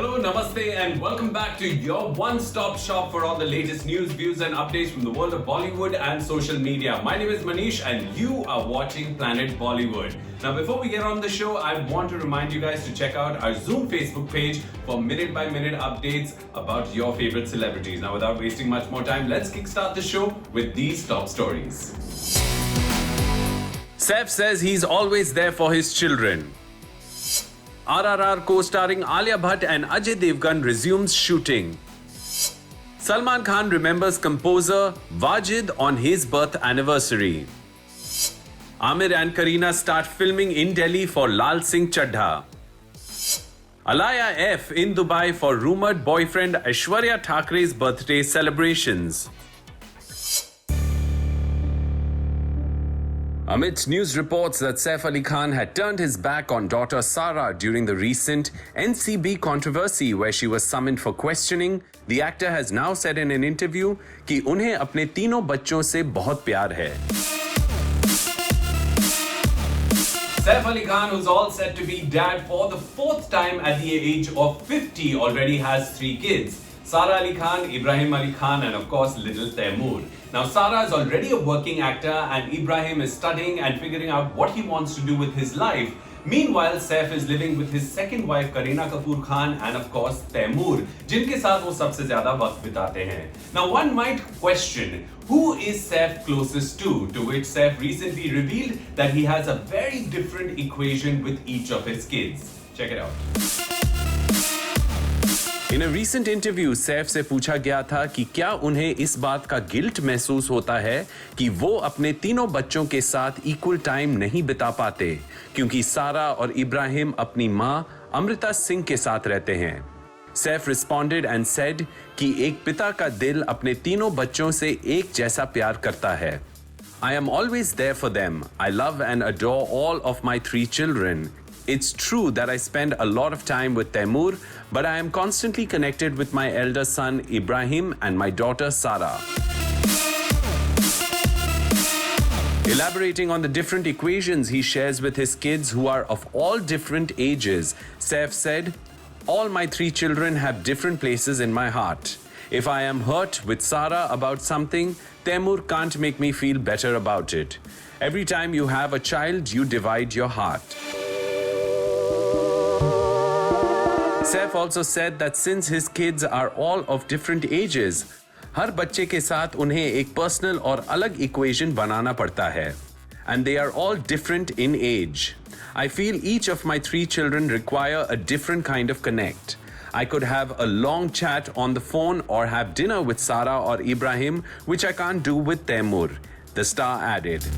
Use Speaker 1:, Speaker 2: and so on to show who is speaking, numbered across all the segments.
Speaker 1: Hello, namaste, and welcome back to your one-stop shop for all the latest news, views, and updates from the world of Bollywood and social media. My name is Manish, and you are watching Planet Bollywood. Now, before we get on the show, I want to remind you guys to check out our Zoom Facebook page for minute-by-minute updates about your favorite celebrities. Now, without wasting much more time, let's kickstart the show with these top stories. Saif says he's always there for his children. RRR co-starring Alia Bhatt and Ajay Devgan resumes shooting. Salman Khan remembers composer Wajid on his birth anniversary. Amir and Kareena start filming in Delhi for Lal Singh Chaddha. Alaya F in Dubai for rumored boyfriend Aishwarya Thakre's birthday celebrations. Amidst news reports that Saif Ali Khan had turned his back on daughter Sara during the recent NCB controversy where she was summoned for questioning, the actor has now said in an interview कि उन्हें अपने तीनों बच्चों से बहुत प्यार है. Saif Ali Khan, who's all set to be dad for the fourth time at the age of 50, already has 3 kids. Sara Ali Khan, Ibrahim Ali Khan, and of course little Taimur. Now Sara is already a working actor and Ibrahim is studying and figuring out what he wants to do with his life. Meanwhile, Saif is living with his second wife Kareena Kapoor Khan and of course Taimur, जिनके साथ वो सबसे ज़्यादा वक्त बिताते हैं. Now one might question, who is Saif closest to which Saif recently revealed that he has a very different equation with each of his kids. Check it out. In a recent interview, Saif से पूछा गया था कि क्या उन्हें इस बात का गिल्ट महसूस होता है कि वो अपने तीनों बच्चों के साथ इक्वल टाइम नहीं बिता पाते क्योंकि सारा और इब्राहिम अपनी मां अमृता सिंह के साथ रहते हैं. Saif responded and said कि एक पिता का दिल अपने तीनों बच्चों से एक जैसा प्यार करता है. I am always there for them. I love and adore all of my 3 children. It's true that I spend a lot of time with Taimur, but I am constantly connected with my elder son Ibrahim and my daughter Sara. Elaborating on the different equations he shares with his kids who are of all different ages, Saif said, "All my 3 children have different places in my heart. If I am hurt with Sara about something, Taimur can't make me feel better about it. Every time you have a child, you divide your heart." Saif also said that since his kids are all of different ages, हर बच्चे के साथ उन्हें एक personal और अलग equation बनाना पड़ता है. And they are all different in age. I feel each of my 3 children require a different kind of connect. I could have a long chat on the phone or have dinner with Sara or Ibrahim, which I can't do with Taimur, the star added.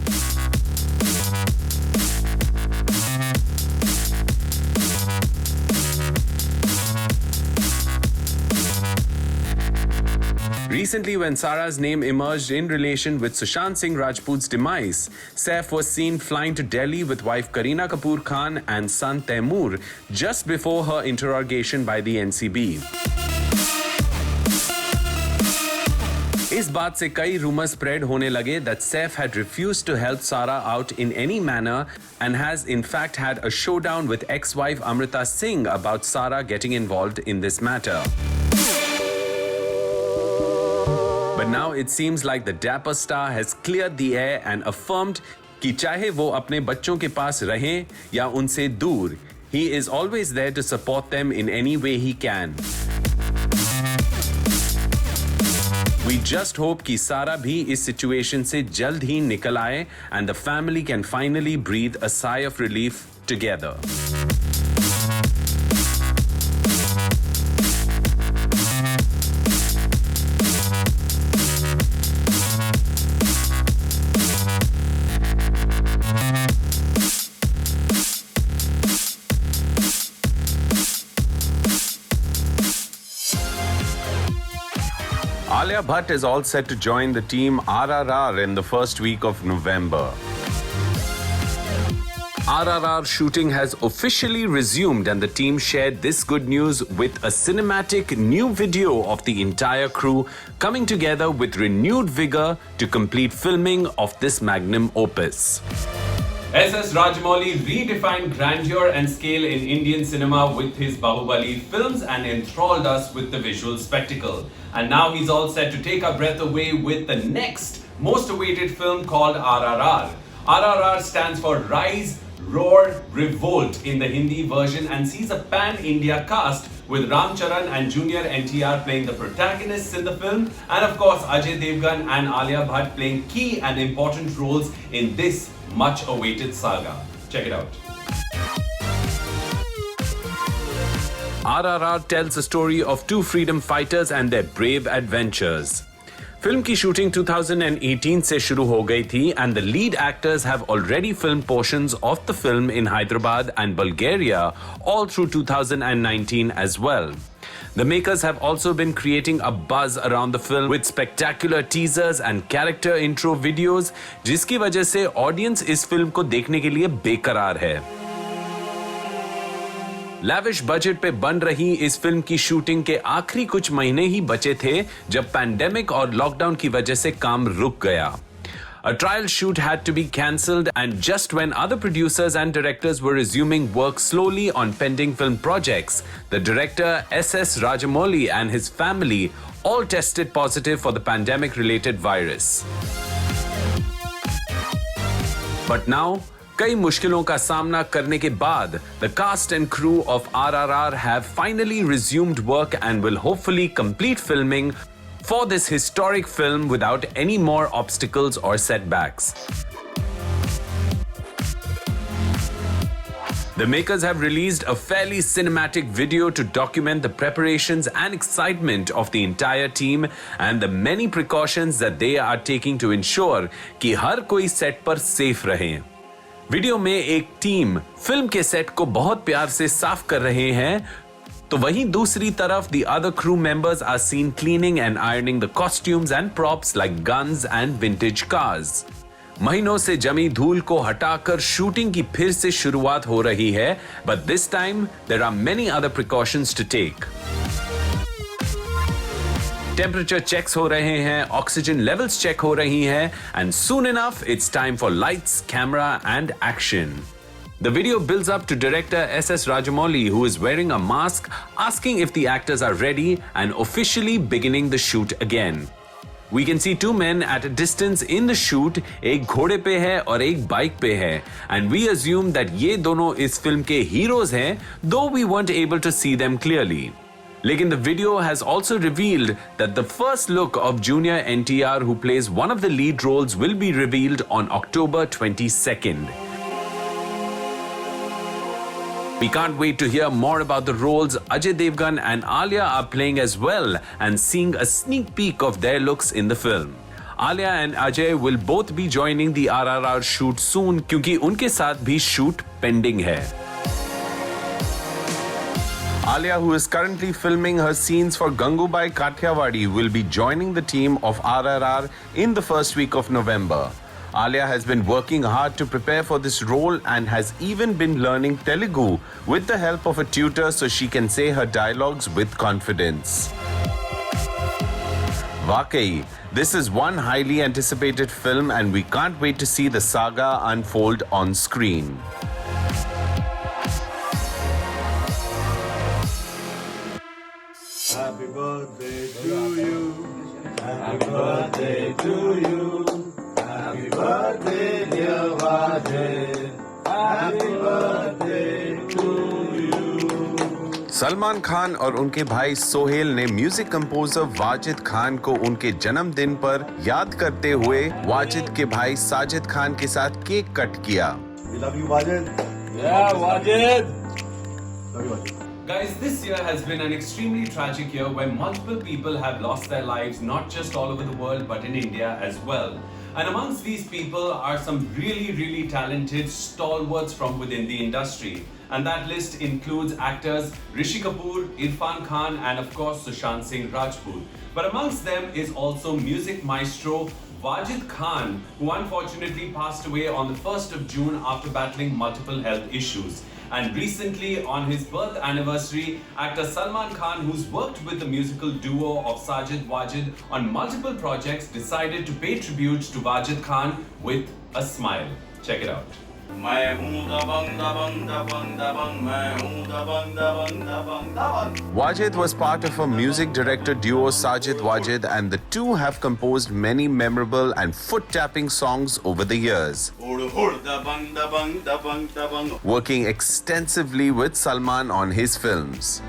Speaker 1: Recently, when Sara's name emerged in relation with Sushant Singh Rajput's demise, Saif was seen flying to Delhi with wife Kareena Kapoor Khan and son Taimur just before her interrogation by the NCB. इस बात से कई rumors spread होने लगे that Saif had refused to help Sara out in any manner and has in fact had a showdown with ex-wife Amrita Singh about Sara getting involved in this matter. But now it seems like the dapper star has cleared the air and affirmed कि चाहे वो अपने बच्चों के पास रहें या उनसे दूर, he is always there to support them in any way he can. We just hope कि सारा भी इस situation से जल्द ही निकल आए and the family can finally breathe a sigh of relief together. Alia Bhatt is all set to join the team RRR in the first week of November. RRR shooting has officially resumed and the team shared this good news with a cinematic new video of the entire crew coming together with renewed vigor to complete filming of this magnum opus. S.S. Rajamouli redefined grandeur and scale in Indian cinema with his Bahubali films and enthralled us with the visual spectacle. And now he's all set to take our breath away with the next most awaited film called RRR. RRR stands for Rise, Roar, Revolt in the Hindi version and sees a pan-India cast with Ram Charan and Junior NTR playing the protagonists in the film, and of course Ajay Devgan and Alia Bhatt playing key and important roles in this much-awaited saga. Check it out.
Speaker 2: RRR tells the story of two freedom fighters and their brave adventures. Film की shooting 2018 से शुरू हो गई थी and the lead actors have already filmed portions of the film in Hyderabad and Bulgaria all through 2019 as well. The makers have also been creating a buzz around the film with spectacular teasers and character intro videos, जिसकी वजह से audience इस film को देखने के लिए बेकरार है। लैविश बजट पे बन रही इस फिल्म की शूटिंग के आखिरी कुछ महीने ही बचे थे जब पैंडेमिक और लॉकडाउन की वजह से काम रुक गया। A trial shoot had to be cancelled, and just when other producers and directors were resuming work slowly on pending film projects, the director S.S. Rajamouli and his family all tested positive for the pandemic-related virus. But now, कई मुश्किलों का सामना करने के बाद the cast and crew of RRR have finally resumed work and will hopefully complete filming for this historic film without any more obstacles or setbacks. The makers have released a fairly cinematic video to document the preparations and excitement of the entire team and the many precautions that they are taking to ensure कि हर कोई set पर safe रहे। Video में एक team film के set को बहुत प्यार से साफ कर रहे हैं, तो वहीं दूसरी तरफ the other crew members are seen cleaning and ironing the costumes and props like guns and vintage cars. महीनों से जमी धूल को हटाकर शूटिंग की फिर से शुरुआत हो रही है, but this time there are many other precautions to take. Temperature checks हो रहे हैं, ऑक्सीजन लेवल्स चेक हो रही हैं, and soon enough it's time for lights, camera and action. The video builds up to director S.S. Rajamouli, who is wearing a mask, asking if the actors are ready and officially beginning the shoot again. We can see two men at a distance in the shoot, एक घोड़े पे है और एक bike पे है, and we assume that ये दोनों इस फिल्म के हीरोज हैं, though we weren't able to see them clearly. लेकिन the video has also revealed that the first look of Junior NTR, who plays one of the lead roles, will be revealed on October 22nd. We can't wait to hear more about the roles Ajay Devgan and Alia are playing as well and seeing a sneak peek of their looks in the film. Alia and Ajay will both be joining the RRR shoot soon क्योंकि उनके साथ भी shoot pending है. Alia, who is currently filming her scenes for Gangubai Kathiawadi, will be joining the team of RRR in the first week of November. Alia has been working hard to prepare for this role and has even been learning Telugu with the help of a tutor so she can say her dialogues with confidence. Vakei, this is one highly anticipated film and we can't wait to see the saga unfold on screen.
Speaker 3: Happy birthday to you. Happy birthday to you. Happy birthday, dear Wajid. Happy birthday to you.
Speaker 2: Salman Khan और उनके भाई सोहेल ने music composer Wajid Khan को उनके जन्मदिन पर याद करते हुए वाजिद के भाई साजिद खान के साथ केक कट किया।
Speaker 3: We love you, Wajid.
Speaker 4: Yeah, Wajid.
Speaker 3: Love you, Wajid.
Speaker 1: Guys, this year has been an extremely tragic year where multiple people have lost their lives, not just all over the world, but in India as well. And amongst these people are some really talented stalwarts from within the industry. And that list includes actors Rishi Kapoor, Irfan Khan, and of course Sushant Singh Rajput. But amongst them is also music maestro Wajid Khan, who unfortunately passed away on the 1st of June after battling multiple health issues. And recently, on his birth anniversary, actor Salman Khan, who's worked with the musical duo of Sajid Wajid on multiple projects, decided to pay tribute to Wajid Khan with a smile. Check it out.
Speaker 4: मैं हूँ दबंग दबंग दबंग दबंग मैं हूँ दबंग दबंग दबंग दबंग
Speaker 2: Wajid was part of a music director duo Sajid Wajid, and the two have composed many memorable and foot-tapping songs over the years,
Speaker 4: उड़ उड़ दबंग दबंग दबंग दबंग
Speaker 2: working extensively with Salman on his films.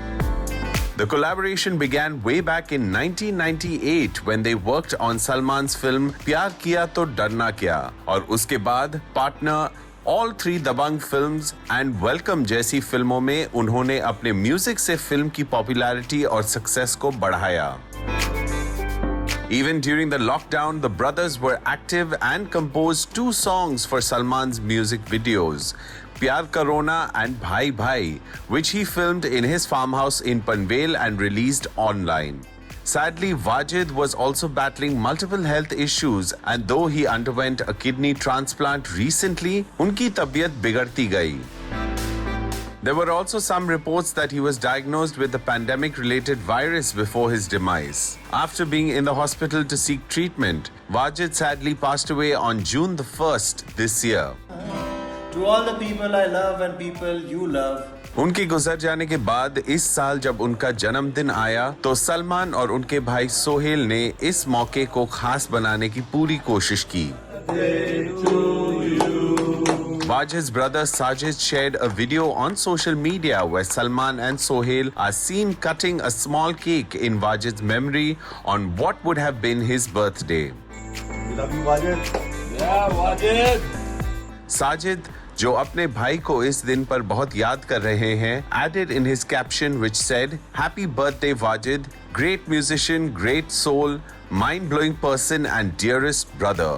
Speaker 2: The collaboration began way back in 1998 when they worked on Salman's film Pyar Kiya To Darna Kya, और उसके बाद partner All Three Dabangg Films and Welcome जैसी फिल्मों में उन्होंने अपने music से film की पॉपुलैरिटी और सक्सेस को बढ़ाया. Even during the lockdown, the brothers were active and composed 2 songs for Salman's music videos, Pyar Corona and Bhai Bhai, which he filmed in his farmhouse in Panvel and released online. Sadly, Wajid was also battling multiple health issues, and though he underwent a kidney transplant recently, उनकी तबीयत बिगड़ती गई. There were also some reports that he was diagnosed with the pandemic-related virus before his demise. After being in the hospital to seek treatment, Wajid sadly passed away on June the 1st this year.
Speaker 3: To all the people I love and people you love,
Speaker 2: उनके गुजर जाने के बाद इस साल जब उनका जन्मदिन आया तो सलमान और उनके भाई सोहेल ने इस मौके को खास बनाने की पूरी कोशिश की. Wajid's brother Sajid shared a video on social media where Salman and Sohail are seen cutting a small cake in Wajid's memory on what would have been his birthday.
Speaker 3: we love you, Wajid.
Speaker 4: या Wajid
Speaker 2: Sajid, जो अपने भाई को इस दिन पर बहुत याद कर रहे हैं, added in his caption which said, "Happy birthday Wajid, great musician, great soul, mind-blowing person and dearest brother.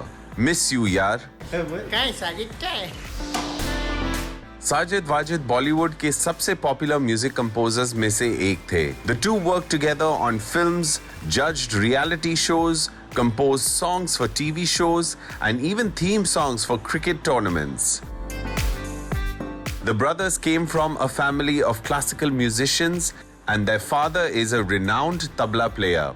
Speaker 2: Miss you yaar."
Speaker 5: क्या है साजिद क्या है
Speaker 2: साजिद वाजिद बॉलीवुड के सबसे पॉपुलर म्यूजिक कंपोजर्स में से एक थे. The two worked together on films, judged reality shows, composed songs for TV shows, and even theme songs for cricket tournaments. The brothers came from a family of classical musicians, and their father is a renowned tabla player.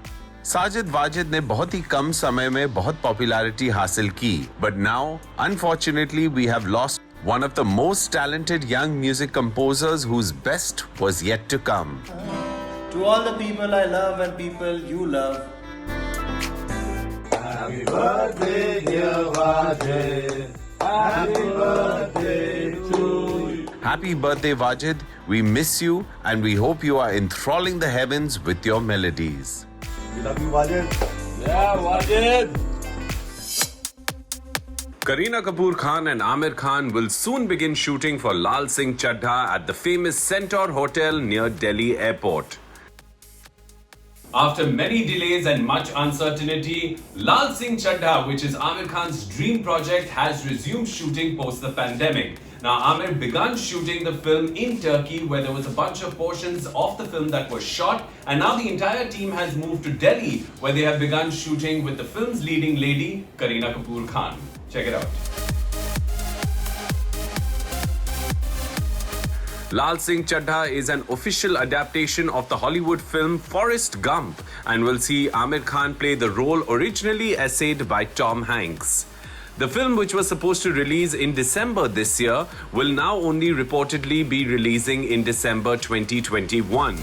Speaker 2: Sajid Wajid ने बहुत ही कम समय में बहुत popularity हासिल की, but now, unfortunately, we have lost one of the most talented young music composers whose best was yet to come.
Speaker 3: To all the people I love and people you love, happy birthday, dear Wajid. Happy birthday to you.
Speaker 2: Happy birthday, Wajid. We miss you, and we hope you are enthralling the heavens with your melodies.
Speaker 3: We love you, Wajid.
Speaker 4: या Wajid
Speaker 2: Kareena Kapoor Khan and Aamir Khan will soon begin shooting for Lal Singh Chaddha at the famous Centaur Hotel near Delhi Airport.
Speaker 1: After many delays and much uncertainty, Lal Singh Chaddha, which is Aamir Khan's dream project, has resumed shooting post the pandemic. Now, Aamir began shooting the film in Turkey, where there was a bunch of portions of the film that were shot, and now the entire team has moved to Delhi, where they have begun shooting with the film's leading lady, Kareena Kapoor Khan. Check it out.
Speaker 2: Lal Singh Chaddha is an official adaptation of the Hollywood film Forrest Gump and will see Aamir Khan play the role originally essayed by Tom Hanks. The film, which was supposed to release in December this year, will now only reportedly be releasing in December 2021.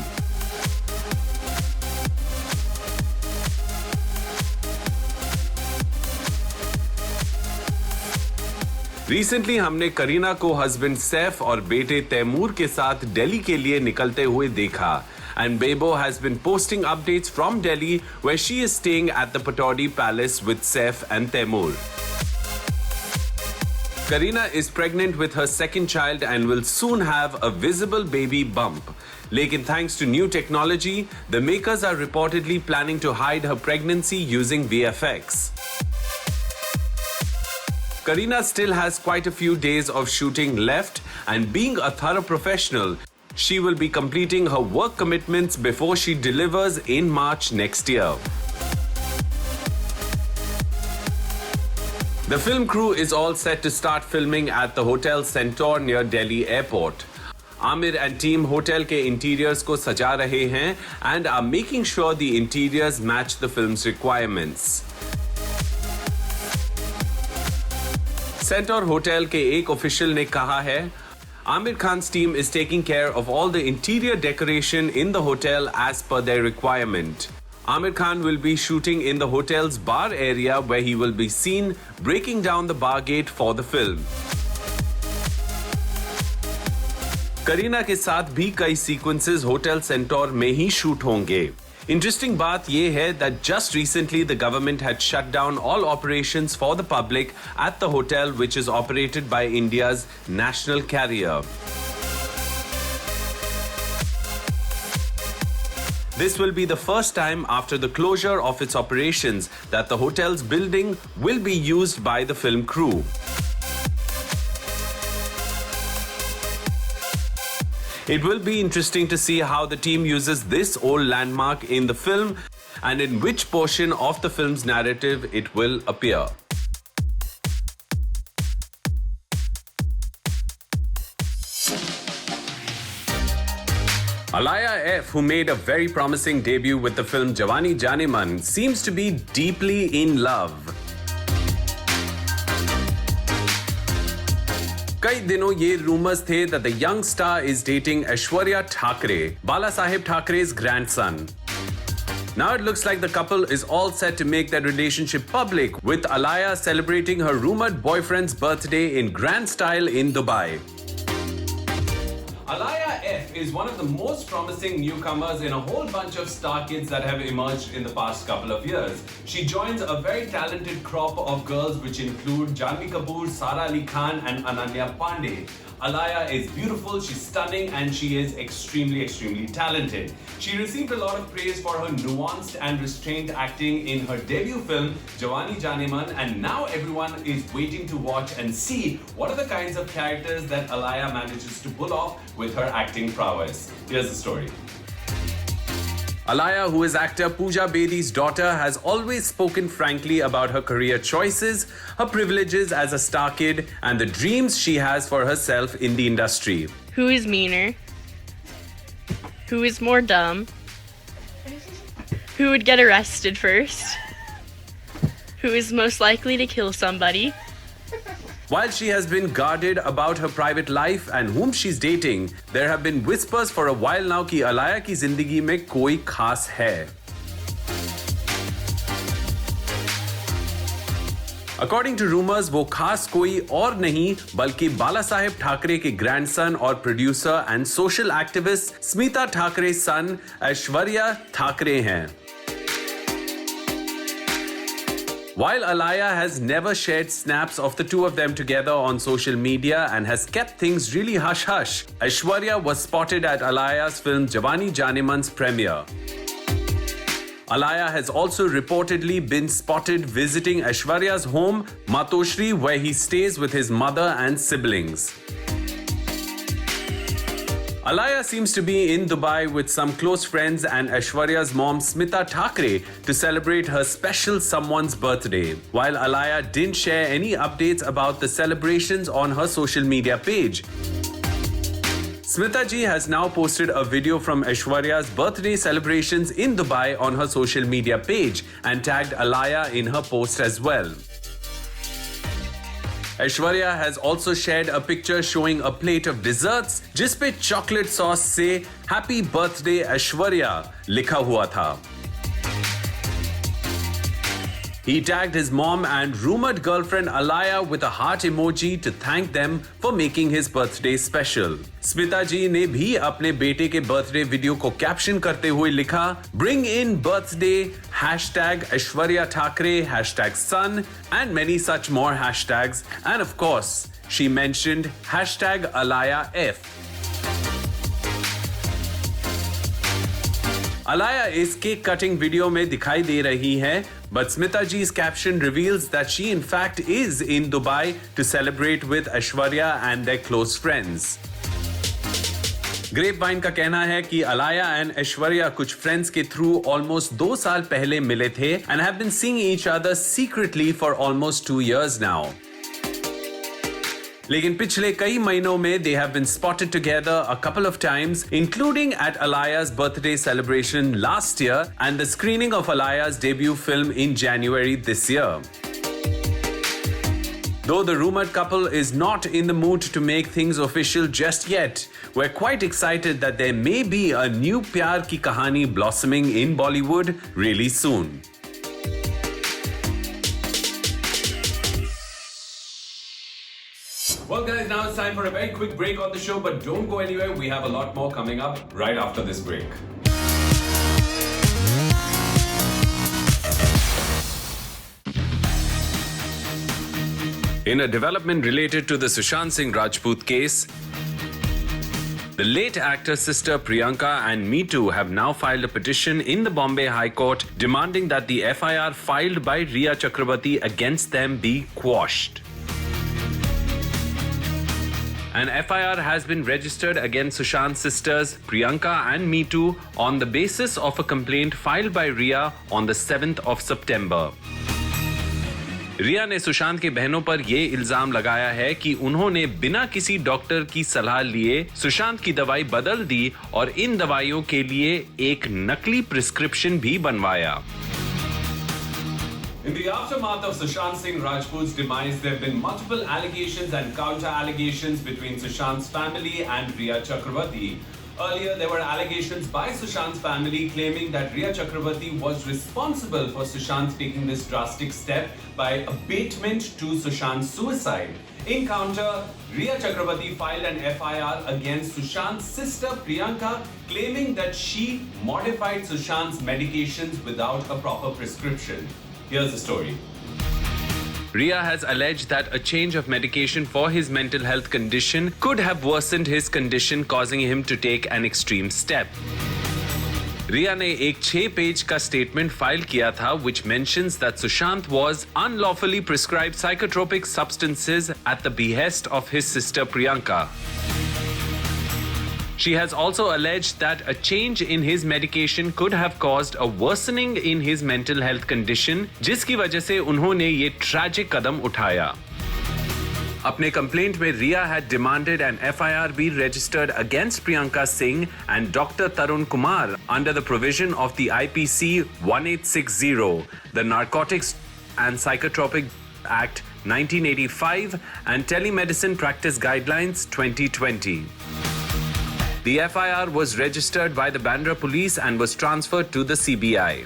Speaker 2: Recently हमने करीना को husband Saif और बेटे तैमूर के साथ दिल्ली के लिए निकलते हुए देखा. And Bebo has been posting updates from Delhi, where she is staying at the Pataudi Palace with Saif and Taimur. Kareena is pregnant with her second child and will soon have a visible baby bump. Lekin thanks to new technology, the makers are reportedly planning to hide her pregnancy using VFX. Kareena still has quite a few days of shooting left, and being a thorough professional, she will be completing her work commitments before she delivers in March next year. The film crew is all set to start filming at the Hotel Centaur near Delhi Airport. Aamir and team hotel के interiors को सजा रहे हैं and are making sure the interiors match the film's requirements. Centaur hotel के एक official ने कहा है, Amir Khan's team is taking care of all the interior decoration in the hotel as per their requirement. Amir Khan will be shooting in the hotel's bar area where he will be seen breaking down the bar gate for the film. Kareena के साथ भी कई sequences hotel centaur में ही shoot होंगे. Interesting बात यह है that just recently the government had shut down all operations for the public at the hotel which is operated by India's national carrier. This will be the first time after the closure of its operations that the hotel's building will be used by the film crew. It will be interesting to see how the team uses this old landmark in the film and in which portion of the film's narrative it will appear. Alaya F, who made a very promising debut with the film Jawani Janeman, seems to be deeply in love. कई दिनों ये rumors थे that the young star is dating Aishwarya Thakre, Bala Saheb Thakre's grandson. Now it looks like the couple is all set to make their relationship public, with Alaya celebrating her rumored boyfriend's birthday in grand style in Dubai.
Speaker 1: Alaya F is one of the most promising newcomers in a whole bunch of star kids that have emerged in the past couple of years. She joins a very talented crop of girls which include Janhvi Kapoor, Sara Ali Khan and Ananya Pandey. Alaya is beautiful, she's stunning and she is extremely talented. She received a lot of praise for her nuanced and restrained acting in her debut film Jawani Janeman, and now everyone is waiting to watch and see what are the kinds of characters that Alaya manages to pull off with her acting prowess. Here's the story.
Speaker 2: Alaya, who is actor Pooja Bedi's daughter, has always spoken frankly about her career choices, her privileges as a star kid, and the dreams she has for herself in the industry.
Speaker 6: Who is meaner? Who is more dumb? Who would get arrested first? Who is most likely to kill somebody?
Speaker 2: While she has been guarded about her private life and whom she's dating, there have been whispers for a while now कि Alaya की जिंदगी में कोई खास है. According to rumors, वो खास कोई और नहीं बल्कि बाला साहेब ठाकरे के grandson और producer and social activist Smita ठाकरे's son Aishwarya Thackeray हैं. While Alaya has never shared snaps of the two of them together on social media and has kept things really hush-hush, Aishwarya was spotted at Alaya's film Jawani Janeman's premiere. Alaya has also reportedly been spotted visiting Aishwarya's home, Matoshri, where he stays with his mother and siblings. Alaya seems to be in Dubai with some close friends and Aishwarya's mom Smita Thakre to celebrate her special someone's birthday. While Alaya didn't share any updates about the celebrations on her social media page, Smita ji has now posted a video from Aishwarya's birthday celebrations in Dubai on her social media page and tagged Alaya in her post as well. Aishwarya has also shared a picture showing a plate of desserts जिसपे chocolate sauce से Happy Birthday Aishwarya लिखा हुआ था. He tagged his mom and rumored girlfriend Alaya with a heart emoji to thank them for making his birthday special. Smita जी ने भी अपने बेटे के बर्थडे वीडियो को कैप्शन करते हुए लिखा, Bring in birthday, #Aishwarya Thakre, #son, and many such more hashtags. And of course, she mentioned #Alaya F. Alaya इस केक कटिंग वीडियो में दिखाई दे रही है, but Smita ji's caption reveals that she in fact is in Dubai to celebrate with Aishwarya and their close friends. Grapevine का कहना है कि Alaya and Aishwarya कुछ फ्रेंड्स के थ्रू ऑलमोस्ट 2 साल पहले मिले थे and have been seeing each other secretly for almost 2 years now. लेकिन पिछले कई महीनों में they have been spotted together a couple of times, including at Alaya's birthday celebration last year and the screening of Alaya's debut film in January this year. Though the rumored couple is not in the mood to make things official just yet, we're quite excited that there may be a new Pyar Ki Kahani blossoming in Bollywood really soon.
Speaker 1: Well guys, now it's time for a very quick break on the show, but don't go anywhere. We have a lot more coming up right after this break.
Speaker 2: In a development related to the Sushant Singh Rajput case, the late actor's sister Priyanka and Me Too have now filed a petition in the Bombay High Court demanding that the FIR filed by Rhea Chakrabarti against them be quashed. An FIR has been registered against Sushant's sisters Priyanka and Me Too on the basis of a complaint filed by Rhea on the 7th of September. रिया ने सुशांत के बहनों पर यह इल्जाम लगाया है कि उन्होंने बिना किसी डॉक्टर की सलाह लिए सुशांत की दवाई बदल दी और इन दवाइयों के लिए एक नकली प्रिस्क्रिप्शन भी बनवाया।
Speaker 1: In the aftermath of Sushant Singh Rajput's demise, there have been multiple allegations and counter-allegations between Sushant's family and Rhea Chakrabarti. Earlier, there were allegations by Sushant's family claiming that Rhea Chakrabarti was responsible for Sushant taking this drastic step by abatement to Sushant's suicide. In counter, Rhea Chakrabarti filed an FIR against Sushant's sister Priyanka, claiming that she modified Sushant's medications without a proper prescription. Here's the story.
Speaker 2: Rhea has alleged that a change of medication for his mental health condition could have worsened his condition, causing him to take an extreme step. Rhea ने एक 6 page का statement file किया था which mentions that Sushant was unlawfully prescribed psychotropic substances at the behest of his sister Priyanka. She has also alleged that a change in his medication could have caused a worsening in his mental health condition, जिसकी वजह से उन्होंने ये tragic कदम उठाया। अपने complaint में रिया had demanded an FIR be registered against Priyanka Singh and Dr. Tarun Kumar under the provision of the IPC 1860, the Narcotics and Psychotropic Act 1985 and Telemedicine Practice Guidelines 2020. The FIR was registered by the Bandra police and was transferred to the CBI.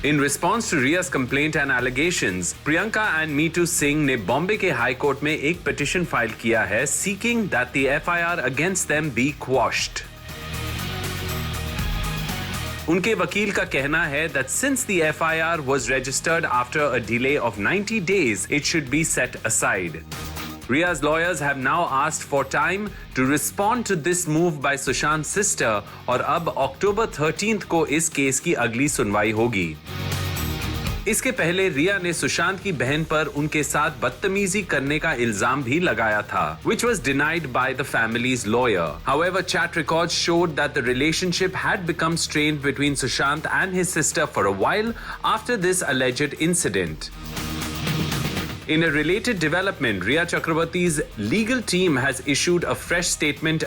Speaker 2: In response to Ria's complaint and allegations, Priyanka and Me Too Singh ने बॉम्बे के high court में एक petition file किया है seeking that the FIR against them be quashed. उनके वकील का कहना है that since the FIR was registered after a delay of 90 days, it should be set aside. Ria's lawyers have now asked for time to respond to this move by Sushant's sister और अब October 13th को इस case की अगली सुनवाई होगी। इसके पहले रिया ने सुशांत की बहन पर उनके साथ बदतमीजी करने का इल्जाम भी लगाया था, which was denied by the family's lawyer. However, chat records showed that the relationship had become strained between Sushant and his sister for a while after this alleged incident. In a related development, Rhea Chakrabarti's legal team has issued a fresh statement.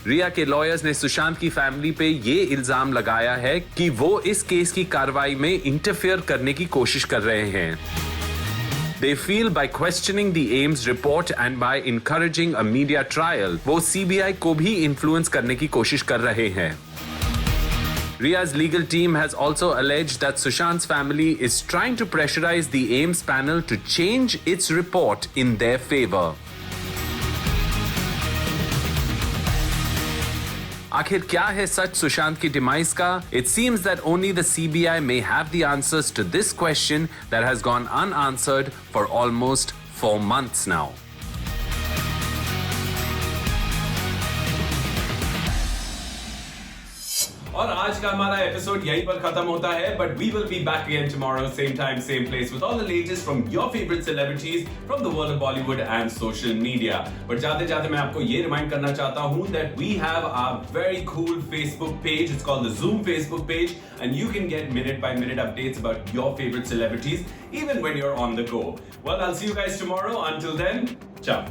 Speaker 2: रिया के lawyers ने सुशांत की family पे ये इल्जाम लगाया है कि वो इस केस की कार्रवाई में इंटरफेयर करने की कोशिश कर रहे हैं। They feel by questioning the AIIMS report and by encouraging a media trial, वो CBI को भी इन्फ्लुएंस करने की कोशिश कर रहे हैं। Ria's legal team has also alleged that Sushant's family is trying to pressurize the AIIMS panel to change its report in their favor. आखिर क्या है सच सुशांत की डिमाइस का? It seems that only the CBI may have the answers to this question that has gone unanswered for almost 4 months now.
Speaker 1: और आज का हमारा episode यहीं पर खत्म होता है, but we will be back again tomorrow, same time, same place, with all the latest from your favorite celebrities from the world of Bollywood and social media. But जाते जाते मैं आपको ये रिमाइंड करना चाहता हूँ that we have our very cool Facebook page. It's called the Zoom Facebook page, and you can get minute-by-minute updates about your favorite celebrities, even when you're on the go. Well, I'll see you guys tomorrow. Until then, ciao.